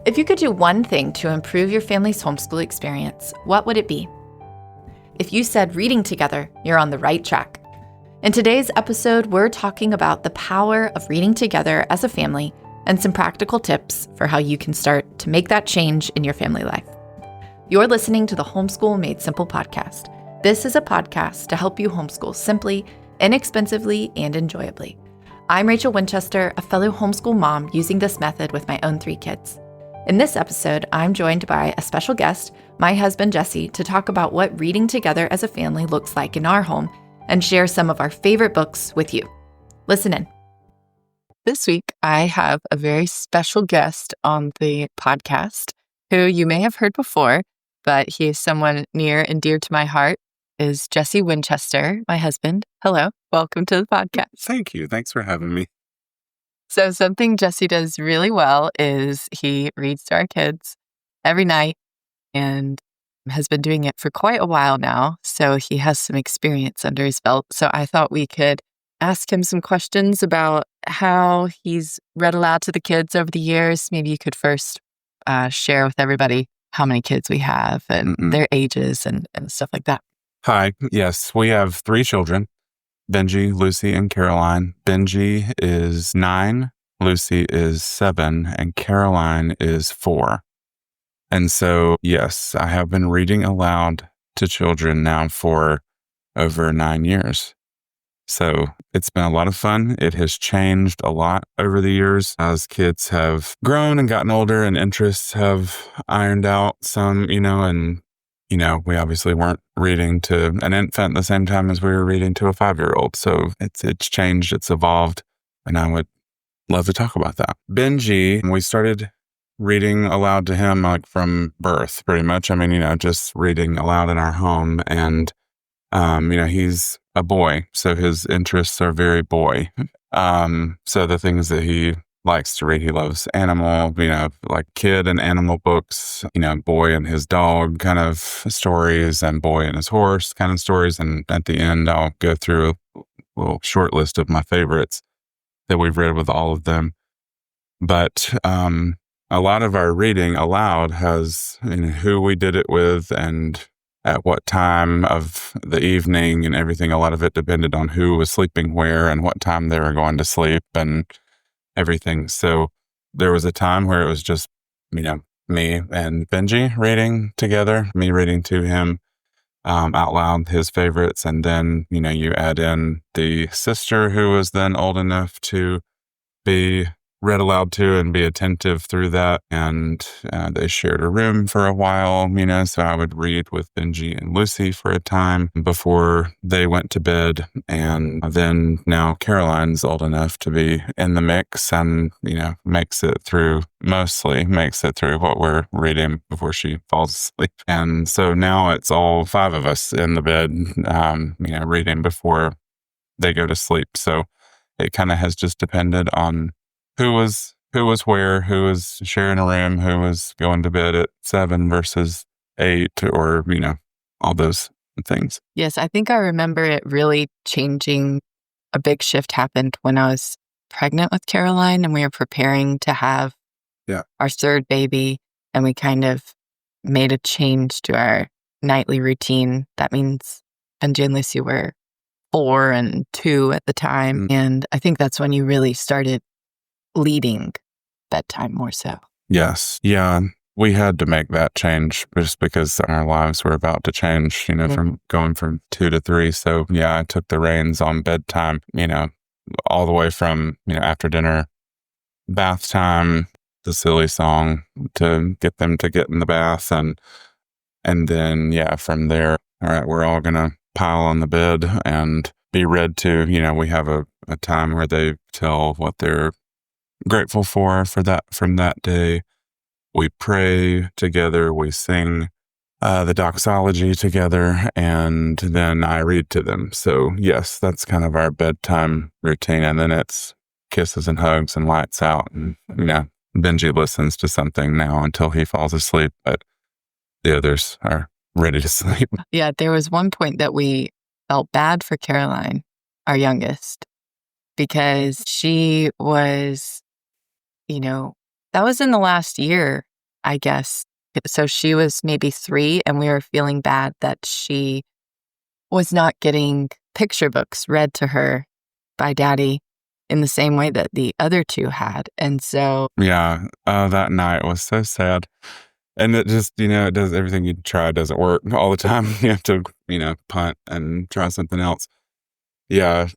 If you could do one thing to improve your family's homeschool experience, what would it be? If you said reading together, you're on the right track. In today's episode, we're talking about the power of reading together as a family and some practical tips for how you can start to make that change in your family life. You're listening to the Homeschool Made Simple podcast. This is a podcast to help you homeschool simply, inexpensively, and enjoyably. I'm Rachel Winchester, a fellow homeschool mom using this method with my own 3 kids. In this episode, I'm joined by a special guest, my husband Jesse, to talk about what reading together as a family looks like in our home and share some of our favorite books with you. Listen in. This week, I have a very special guest on the podcast who you may have heard before, but he is someone near and dear to my heart, is Jesse Winchester, my husband. Hello, welcome to the podcast. Thank you. Thanks for having me. So something Jesse does really well is he reads to our kids every night and has been doing it for quite a while now. So he has some experience under his belt. So I thought we could ask him some questions about how he's read aloud to the kids over the years. Maybe you could first share with everybody how many kids we have and their ages and stuff like that. Hi. Yes, we have 3 children. Benji, Lucy, and Caroline. Benji is 9, Lucy is 7, and Caroline is 4. And so, yes, I have been reading aloud to children now for over 9 years. So it's been a lot of fun. It has changed a lot over the years as kids have grown and gotten older and interests have ironed out some, and we obviously weren't reading to an infant at the same time as we were reading to a 5-year-old. So it's changed, it's evolved, and I would love to talk about that. Benji, we started reading aloud to him like from birth, pretty much. I mean, just reading aloud in our home. And, he's a boy, so his interests are very boy. So the things that he likes to read. He loves animal, like kid and animal books, boy and his dog kind of stories and boy and his horse kind of stories. And at the end, I'll go through a little short list of my favorites that we've read with all of them. But a lot of our reading aloud has who we did it with and at what time of the evening and everything. A lot of it depended on who was sleeping where and what time they were going to sleep and everything. So there was a time where it was just, me and Benji reading together, me reading to him out loud his favorites. And then, you add in the sister who was then old enough to be read aloud to and be attentive through that. And they shared a room for a while, so I would read with Benji and Lucy for a time before they went to bed. And then now Caroline's old enough to be in the mix and, makes it through what we're reading before she falls asleep. And so now it's all 5 of us in the bed, reading before they go to sleep. So it kind of has just depended on who was where, who was sharing a room, who was going to bed at 7 versus 8, or, all those things. Yes, I think I remember it really changing. A big shift happened when I was pregnant with Caroline and we were preparing to have our 3rd baby, and we kind of made a change to our nightly routine. That means Benji and Lucy were 4 and 2 at the time. And I think that's when you really started leading bedtime more so. Yes. Yeah. We had to make that change just because our lives were about to change, from going from 2 to 3. So I took the reins on bedtime, all the way from, after dinner, bath time, the silly song to get them to get in the bath. And then, from there, all right, we're all going to pile on the bed and be read to. We have a time where they tell what they're grateful for that from that day. We pray together, we sing the doxology together, and then I read to them. So yes, that's kind of our bedtime routine. And then it's kisses and hugs and lights out. And Benji listens to something now until he falls asleep, but the others are ready to sleep. Yeah, there was one point that we felt bad for Caroline, our youngest, because she was, that was in the last year I guess. So she was maybe 3, and we were feeling bad that she was not getting picture books read to her by Daddy in the same way that the other 2 had. And so, Yeah. Oh, that night was so sad. And it just, it does everything you try doesn't work all the time. You have to, punt and try something else. Yeah.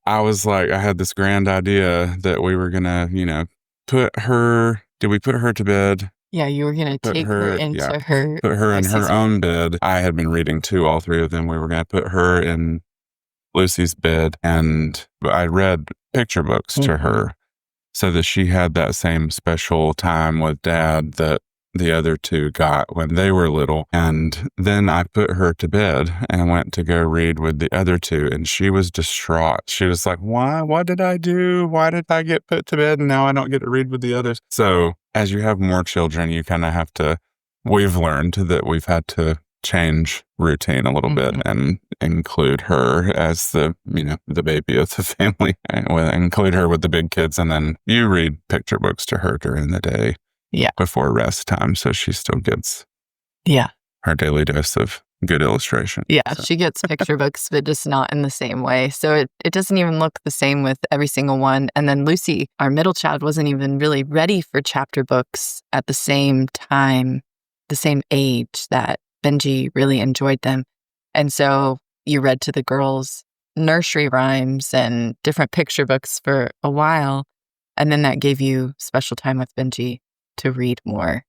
I was like, I had this grand idea that we were going to, did we put her to bed? yeah, you were going to Put take her her, into her. put her I in see. her own bed. I had been reading too, all 3 of them. We were going to put her in Lucy's bed, and I read picture books to her so that she had that same special time with Dad that the other 2 got when they were little. And then I put her to bed and went to go read with the other 2, and she was distraught. She was like, why? What did I do? Why did I get put to bed and now I don't get to read with the others? So as you have more children, you kind of have to, we've learned that we've had to change routine a little bit and include her as the baby of the family, and include her with the big kids. And then you read picture books to her during the day before rest time. So she still gets her daily dose of good illustration. Yeah, so. She gets picture books, but just not in the same way. So it doesn't even look the same with every single one. And then Lucy, our middle child, wasn't even really ready for chapter books at the same time, the same age that Benji really enjoyed them. And so you read to the girls nursery rhymes and different picture books for a while. And then that gave you special time with Benji to read more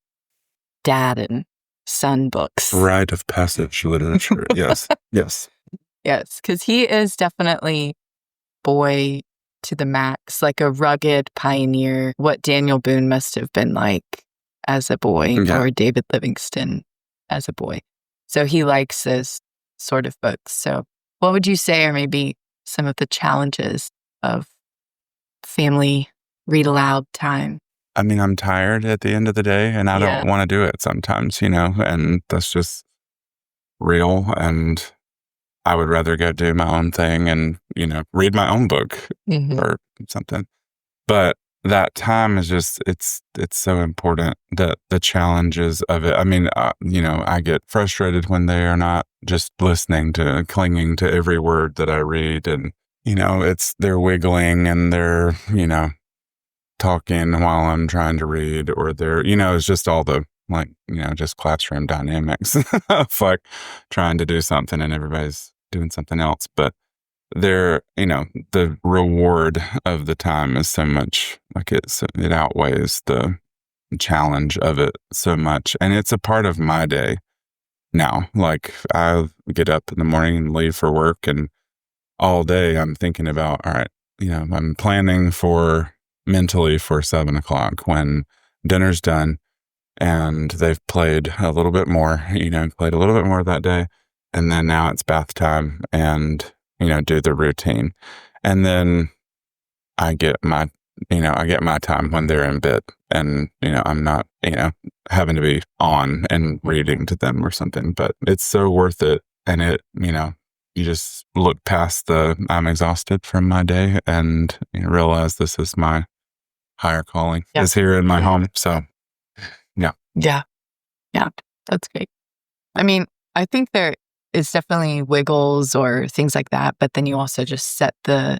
dad and son books. Rite of passage literature. Yes. Yes. Yes, because he is definitely boy to the max, like a rugged pioneer, what Daniel Boone must have been like as a boy, or David Livingston as a boy. So he likes those sort of books. So what would you say are maybe some of the challenges of family read aloud time? I mean, I'm tired at the end of the day, and I don't want to do it sometimes, and that's just real. And I would rather go do my own thing and, read my own book or something. But that time is just, it's so important, that the challenges of it. I mean, I get frustrated when they are not just clinging to every word that I read. And, they're wiggling and they're, talking while I'm trying to read, or they're, it's just all the, just classroom dynamics of like trying to do something and everybody's doing something else. But the reward of the time is so much, like it outweighs the challenge of it so much. And it's a part of my day now. Like I get up in the morning and leave for work, and all day I'm thinking about, all right, I'm planning mentally for 7:00 when dinner's done and they've played a little bit more, that day. And then now it's bath time and, do the routine. And then I get my time when they're in bed, and, I'm not, having to be on and reading to them or something, but it's so worth it. And it, you just look past I'm exhausted from my day and realize this is my higher calling is here in my home. So, yeah, that's great. I mean, I think there is definitely wiggles or things like that, but then you also just set the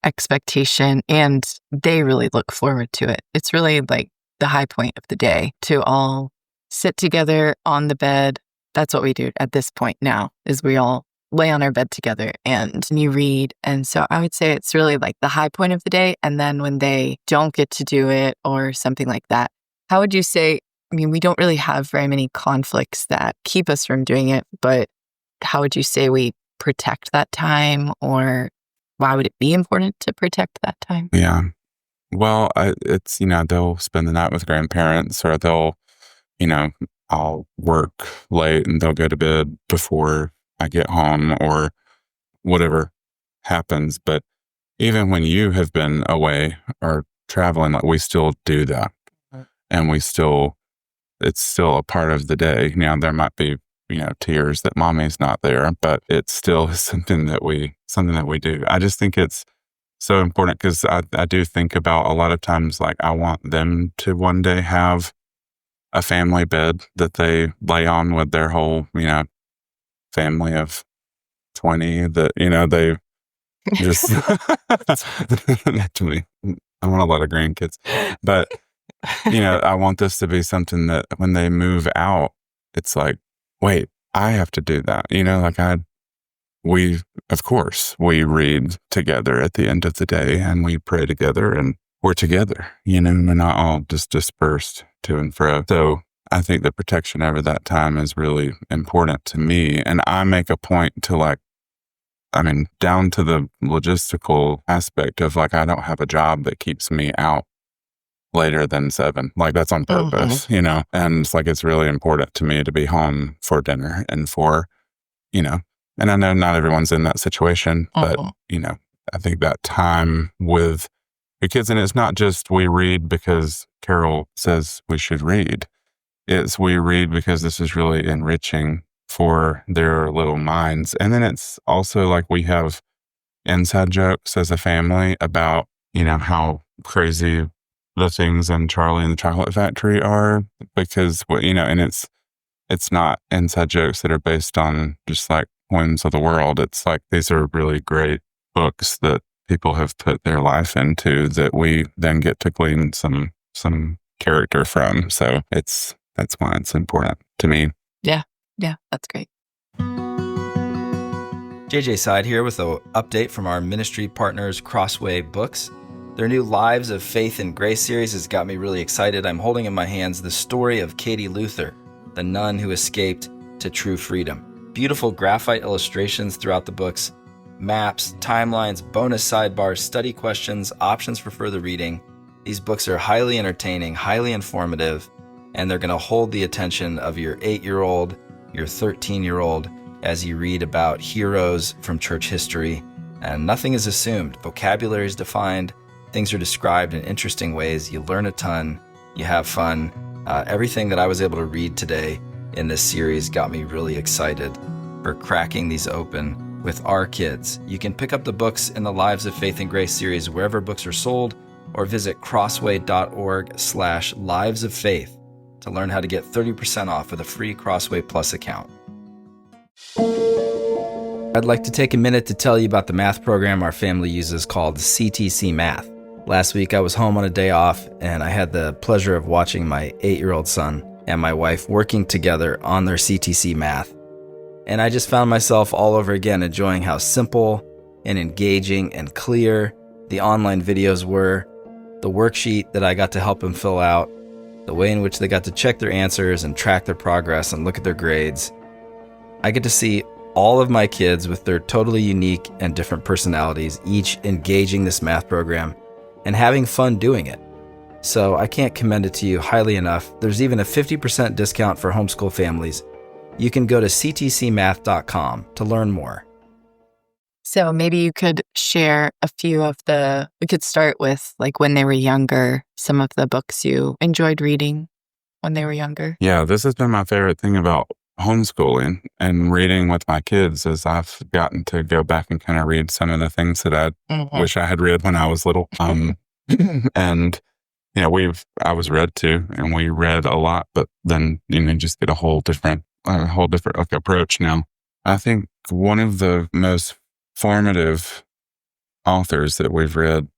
expectation, and they really look forward to it. It's really like the high point of the day to all sit together on the bed. That's what we do at this point now, is we all lay on our bed together and you read. And so I would say it's really like the high point of the day. And then when they don't get to do it or something like that, how would you say, I mean, we don't really have very many conflicts that keep us from doing it, but how would you say we protect that time, or why would it be important to protect that time? Yeah. Well, it's, they'll spend the night with grandparents, or they'll, I'll work late and they'll go to bed before I get home, or whatever happens. But even when you have been away or traveling, like we still do that. And it's still a part of the day. Now there might be, tears that mommy's not there, but it still is something that we do. I just think it's so important, because I do think about a lot of times, like I want them to one day have a family bed that they lay on with their whole, family of 20 that, they just, actually, I want a lot of grandkids, but, I want this to be something that when they move out, it's like, wait, I have to do that. Of course, we read together at the end of the day and we pray together and we're together, we're not all just dispersed to and fro. So I think the protection over that time is really important to me. And I make a point to down to the logistical aspect of I don't have a job that keeps me out later than 7. That's on purpose, and it's really important to me to be home for dinner and for, and I know not everyone's in that situation, but, I think that time with your kids, and it's not just we read because Carol says we should read. It's we read because this is really enriching for their little minds. And then it's also we have inside jokes as a family about, how crazy the things in Charlie and the Chocolate Factory are because, and it's not inside jokes that are based on just whims of the world. It's these are really great books that people have put their life into that we then get to glean some character from. So that's why it's important to me. Yeah, that's great. JJ Side here with an update from our ministry partners, Crossway Books. Their new Lives of Faith and Grace series has got me really excited. I'm holding in my hands the story of Katie Luther, the nun who escaped to true freedom. Beautiful graphite illustrations throughout the books, maps, timelines, bonus sidebars, study questions, options for further reading. These books are highly entertaining, highly informative, and they're going to hold the attention of your 8-year-old, your 13-year-old, as you read about heroes from church history. And nothing is assumed. Vocabulary is defined. Things are described in interesting ways. You learn a ton. You have fun. Everything that I was able to read today in this series got me really excited for cracking these open with our kids. You can pick up the books in the Lives of Faith and Grace series wherever books are sold, or visit crossway.org/lives of faith to learn how to get 30% off with a free Crossway Plus account. I'd like to take a minute to tell you about the math program our family uses called CTC Math. Last week I was home on a day off and I had the pleasure of watching my 8-year-old son and my wife working together on their CTC Math. And I just found myself all over again enjoying how simple and engaging and clear the online videos were, the worksheet that I got to help them fill out, the way in which they got to check their answers and track their progress and look at their grades. I get to see all of my kids with their totally unique and different personalities, each engaging this math program and having fun doing it. So I can't commend it to you highly enough. There's even a 50% discount for homeschool families. You can go to ctcmath.com to learn more. So maybe you could share a few of we could start with when they were younger, some of the books you enjoyed reading when they were younger. Yeah, this has been my favorite thing about homeschooling and reading with my kids is I've gotten to go back and kind of read some of the things that I wish I had read when I was little. And I was read to, and we read a lot, but then just get a whole different approach now. I think one of the most formative authors that we've read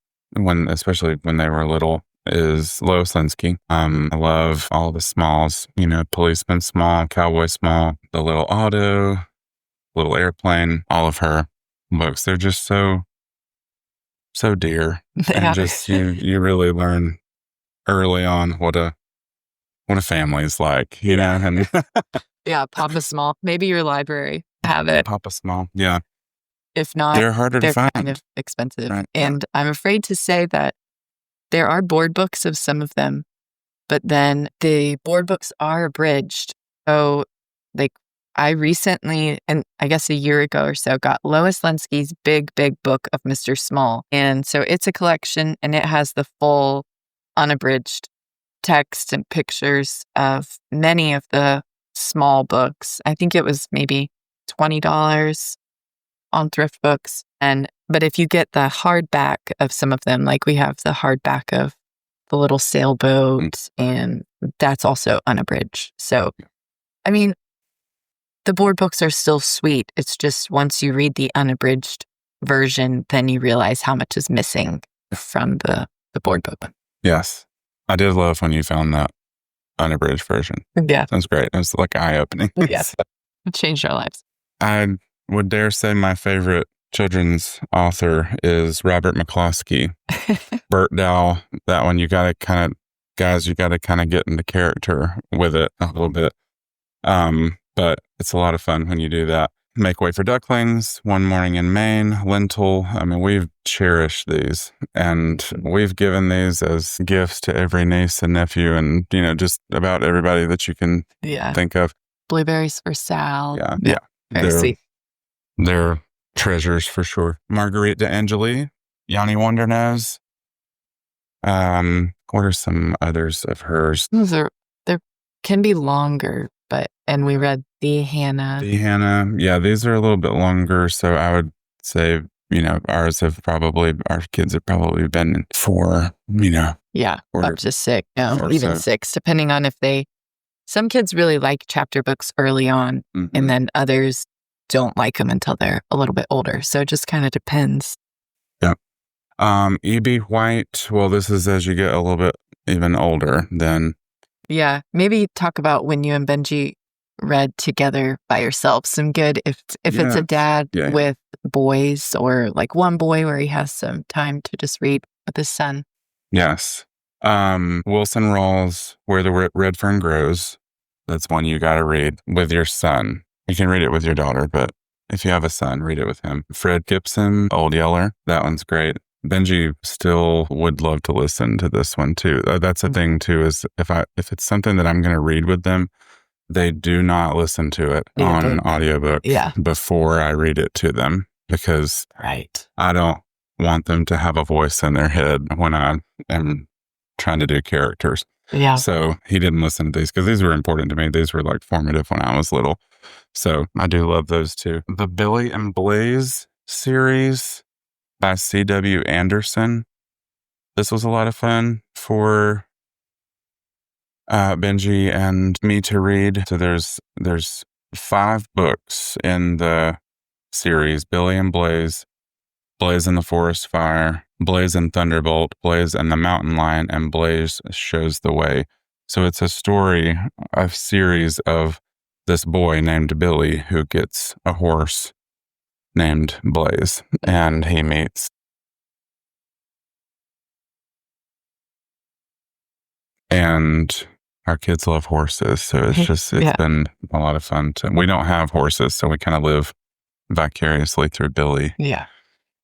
especially when they were little is Lois Linsky. I love all the smalls, Policeman Small, Cowboy Small, The Little Auto, Little Airplane, all of her books. They're just so dear. Yeah. And just, you really learn early on what a family is like, and Yeah, Papa Small. Maybe your library have it. Papa Small. Yeah. If not, They're harder to find. Kind of expensive. Right. And I'm afraid to say that there are board books of some of them, but then the board books are abridged. So I recently, and I guess a year ago or so, got Lois Linsky's big book of Mr. Small. And so it's a collection and it has the full unabridged text and pictures of many of the small books. I think it was maybe $20 on thrift books. But if you get the hardback of some of them, we have the hardback of the little sailboat, and that's also unabridged. So, I mean, the board books are still sweet. It's just once you read the unabridged version, then you realize how much is missing from the board book. Yes. I did love when you found that unabridged version. Yeah. That's great. It was like eye-opening. Yeah. It changed our lives. I would dare say my favorite children's author is Robert McCloskey. Burt Dow, that one, you got to kind of get into character with it a little bit. But it's a lot of fun when you do that. Make Way for Ducklings, One Morning in Maine, Lentil. I mean, we've cherished these, and we've given these as gifts to every niece and nephew, and, just about everybody that you can think of. Blueberries for Sal. Yeah. Very sweet. They're treasures for sure. Marguerite d'Angeli, Yanni Wondernose. What are some others of hers? They can be longer, and we read The Hannah. Yeah, these are a little bit longer. So I would say, our kids have probably been 4, Yeah, up to 6. No, even 6, depending on if some kids really like chapter books early on, and then others don't like them until they're a little bit older. So it just kind of depends. Yeah. E.B. White, well, this is as you get a little bit even older then. Yeah, maybe talk about when you and Benji read together by yourself. Some good, if it's a dad with boys, or like one boy where he has some time to just read with his son. Yes. Wilson Rawls, Where the Red Fern Grows. That's one you got to read with your son. You can read it with your daughter, but if you have a son, read it with him. Fred Gibson, Old Yeller. That one's great. Benji still would love to listen to this one too. That's the thing too, is if it's something that I'm going to read with them, they do not listen to it on audiobook before I read it to them, because I don't want them to have a voice in their head when I am trying to do characters. Yeah. So he didn't listen to these because these were important to me. These were like formative when I was little. So I do love those too. The Billy and Blaze series by C.W. Anderson. This was a lot of fun for Benji and me to read. So there's 5 books in the series: Billy and Blaze, Blaze and the Forest Fire, Blaze and Thunderbolt, Blaze and the Mountain Lion, and Blaze Shows the Way. So it's a series of this boy named Billy who gets a horse named Blaze, and he meets and our kids love horses, so it's been a lot of fun. We don't have horses, so we kind of live vicariously through Billy. Yeah.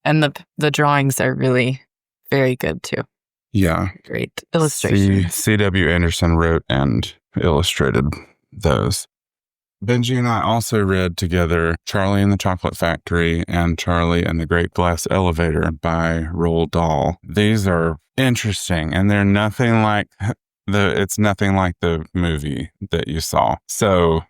And the drawings are really very good too. Yeah. Great illustrations. C.W. Anderson wrote and illustrated those. Benji and I also read together Charlie and the Chocolate Factory and Charlie and the Great Glass Elevator by Roald Dahl. These are interesting, and they're nothing like it's nothing like the movie that you saw. So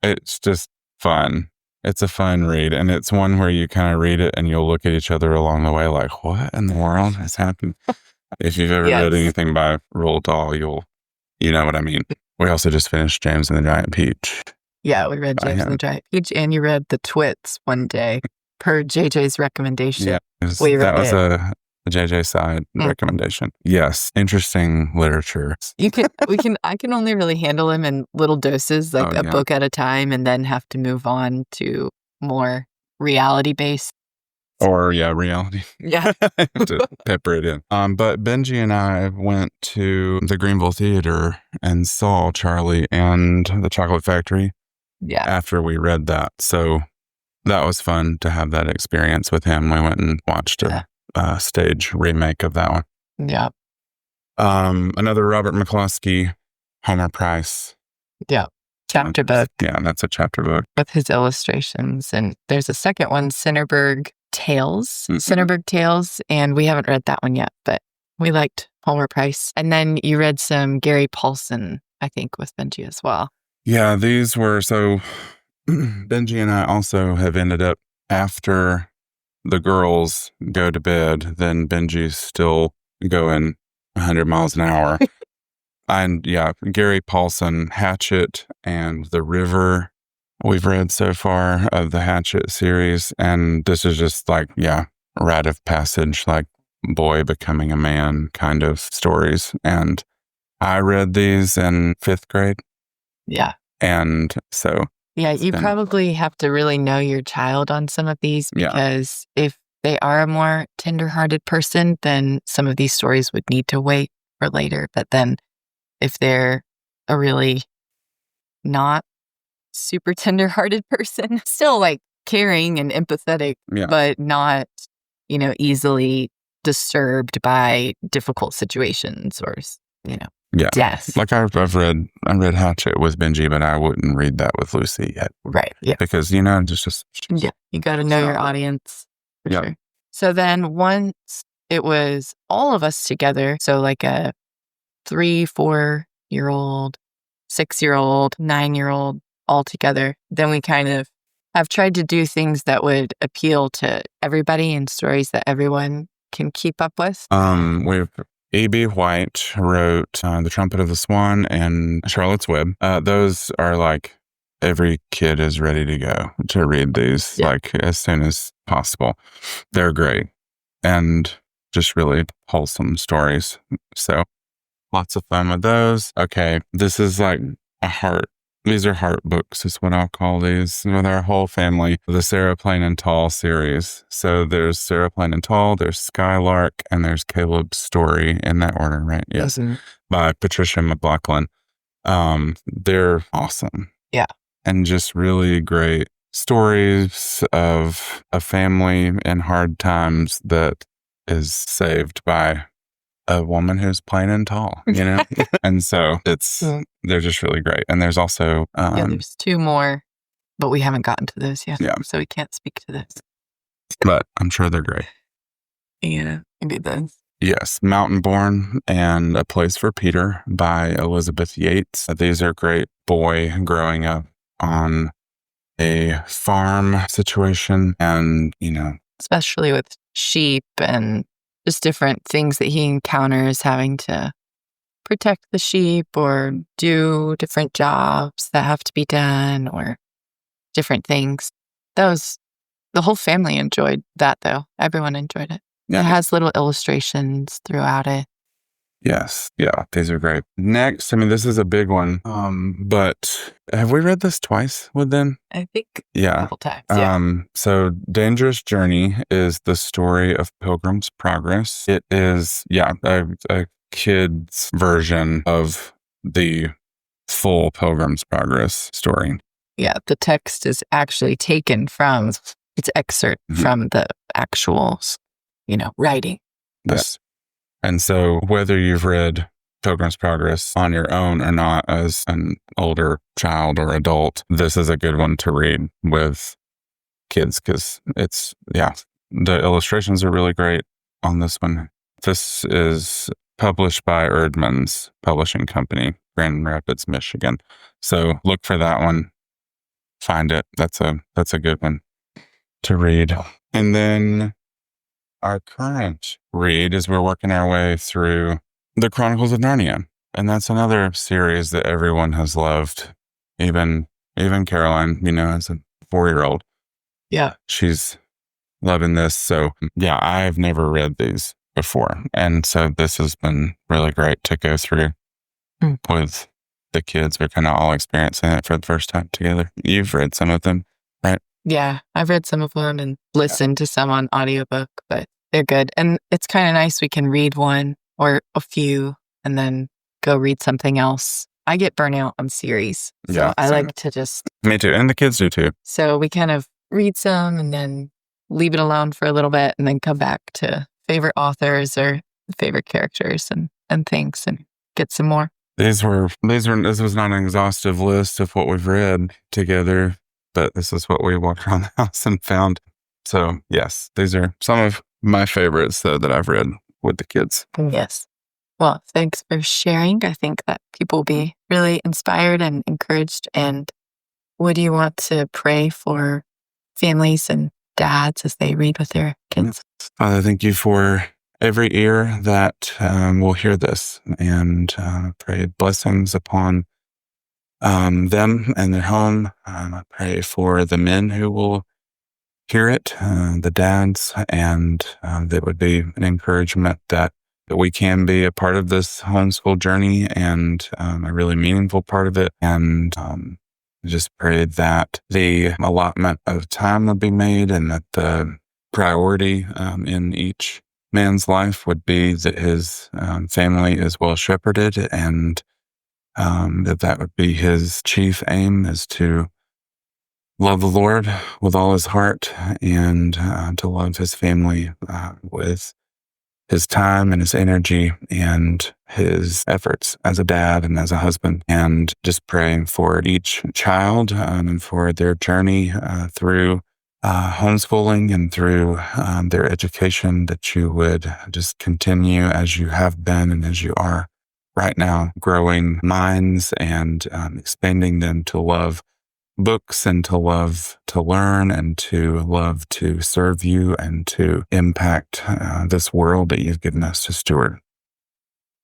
it's just fun. It's a fun read, and it's one where you kind of read it and you'll look at each other along the way like, what in the world has happened? If you've ever read anything by Roald Dahl, you know what I mean. We also just finished James and the Giant Peach. Yeah, we read James and the Giant Peach, and you read The Twits one day per JJ's recommendation. Yeah, that was a JJ side recommendation. Yes, interesting literature. I can only really handle them in little doses, like a book at a time, and then have to move on to more reality-based. Or reality. Yeah. To pepper it in. But Benji and I went to the Greenville Theater and saw Charlie and the Chocolate Factory. Yeah. After we read that. So that was fun to have that experience with him. We went and watched a stage remake of that one. Yeah. Another Robert McCloskey, Homer Price. Yeah. Chapter book. Yeah, that's a chapter book. With his illustrations. And there's a second one, Cinderberg Tales. Cinderberg Tales. And we haven't read that one yet, but we liked Homer Price. And then you read some Gary Paulson, I think, with Benji as well. Yeah, these were, so Benji and I also have ended up, after the girls go to bed, then Benji's still going 100 miles an hour. And yeah, Gary Paulson, Hatchet and The River. We've read so far of the Hatchet series. And this is just like, rite of passage, like boy becoming a man kind of stories. And I read these in 5th grade. Yeah. And so. Yeah, you probably have to really know your child on some of these, because if they are a more tender-hearted person, then some of these stories would need to wait for later. But then if they're a really not super tender-hearted person, still like caring and empathetic, but not, easily disturbed by difficult situations or, death. Like I read Hatchet with Benji, but I wouldn't read that with Lucy yet. Right. Yeah. Because, you got to know your audience for sure. So then once it was all of us together, so like a 3-4-year-old, 6-year-old, 9-year-old all together, then we kind of have tried to do things that would appeal to everybody and stories that everyone can keep up with. We've E.B. White wrote The Trumpet of the Swan and Charlotte's Web. Those are like every kid is ready to go to read these like as soon as possible. They're great and just really wholesome stories. So lots of fun with those. Okay, this is like these are heart books is what I'll call these with our whole family. The Sarah Plain and Tall series. So there's Sarah Plain and Tall, there's Skylark, and there's Caleb's Story in that order, right? Yes. Mm-hmm. By Patricia McLaughlin. They're awesome. Yeah. And just really great stories of a family in hard times that is saved by a woman who's plain and tall, And so they're just really great. And there's also there's 2 more, but we haven't gotten to those yet. Yeah. So we can't speak to this. But I'm sure they're great. Yeah, maybe those. Yes, Mountain Born and A Place for Peter by Elizabeth Yates. These are great boy growing up on a farm situation and, especially with sheep and just different things that he encounters, having to protect the sheep or do different jobs that have to be done or different things. The whole family enjoyed that, though. Everyone enjoyed it. Yeah. It has little illustrations throughout it. Yes. Yeah, these are great. Next, this is a big one. But have we read this twice with them? I think a couple times. Yeah. So Dangerous Journey is the story of Pilgrim's Progress. It is, a kid's version of the full Pilgrim's Progress story. Yeah, the text is actually taken from, it's excerpt from the actual, writing. Yes. And so whether you've read Pilgrim's Progress on your own or not as an older child or adult, this is a good one to read with kids because the illustrations are really great on this one. This is published by Erdman's Publishing Company, Grand Rapids, Michigan. So look for that one. Find it. That's a good one to read. And then our current read is we're working our way through The Chronicles of Narnia. And that's another series that everyone has loved. Even Caroline, as a 4-year-old. Yeah. She's loving this. So I've never read these before. And so this has been really great to go through with the kids. We're kind of all experiencing it for the first time together. You've read some of them, right? Yeah, I've read some of them and listened to some on audiobook, but they're good. And it's kind of nice. We can read one or a few and then go read something else. I get burnout on series. So I like to just... Me too. And the kids do too. So we kind of read some and then leave it alone for a little bit and then come back to favorite authors or favorite characters and things and get some more. This was not an exhaustive list of what we've read together, but this is what we walked around the house and found. So yes, these are some of my favorites though that I've read with the kids. Yes. Well, thanks for sharing. I think that people will be really inspired and encouraged. And would you want to pray for families and dads as they read with their kids? Father, thank you for every ear that will hear this, and pray blessings upon them and their home. I pray for the men who will hear it, the dads, and that would be an encouragement that we can be a part of this homeschool journey and a really meaningful part of it. And just pray that the allotment of time would be made and that the priority in each man's life would be that his family is well shepherded, and that would be his chief aim, is to love the Lord with all his heart and to love his family with his time and his energy and his efforts as a dad and as a husband. And just praying for each child and for their journey through homeschooling and through their education, that you would just continue as you have been and as you are right now, growing minds and expanding them to love books and to love to learn and to love to serve you and to impact this world that you've given us to steward.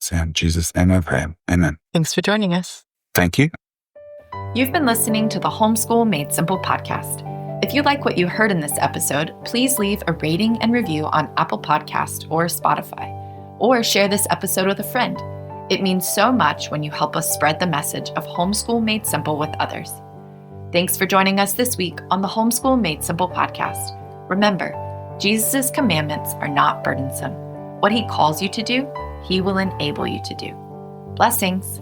So in Jesus' name I pray. Amen. Thanks for joining us. Thank you. You've been listening to the Homeschool Made Simple podcast. If you like what you heard in this episode, please leave a rating and review on Apple Podcast or Spotify, or share this episode with a friend. It means so much when you help us spread the message of Homeschool Made Simple with others. Thanks for joining us this week on the Homeschool Made Simple podcast. Remember, Jesus' commandments are not burdensome. What he calls you to do, he will enable you to do. Blessings.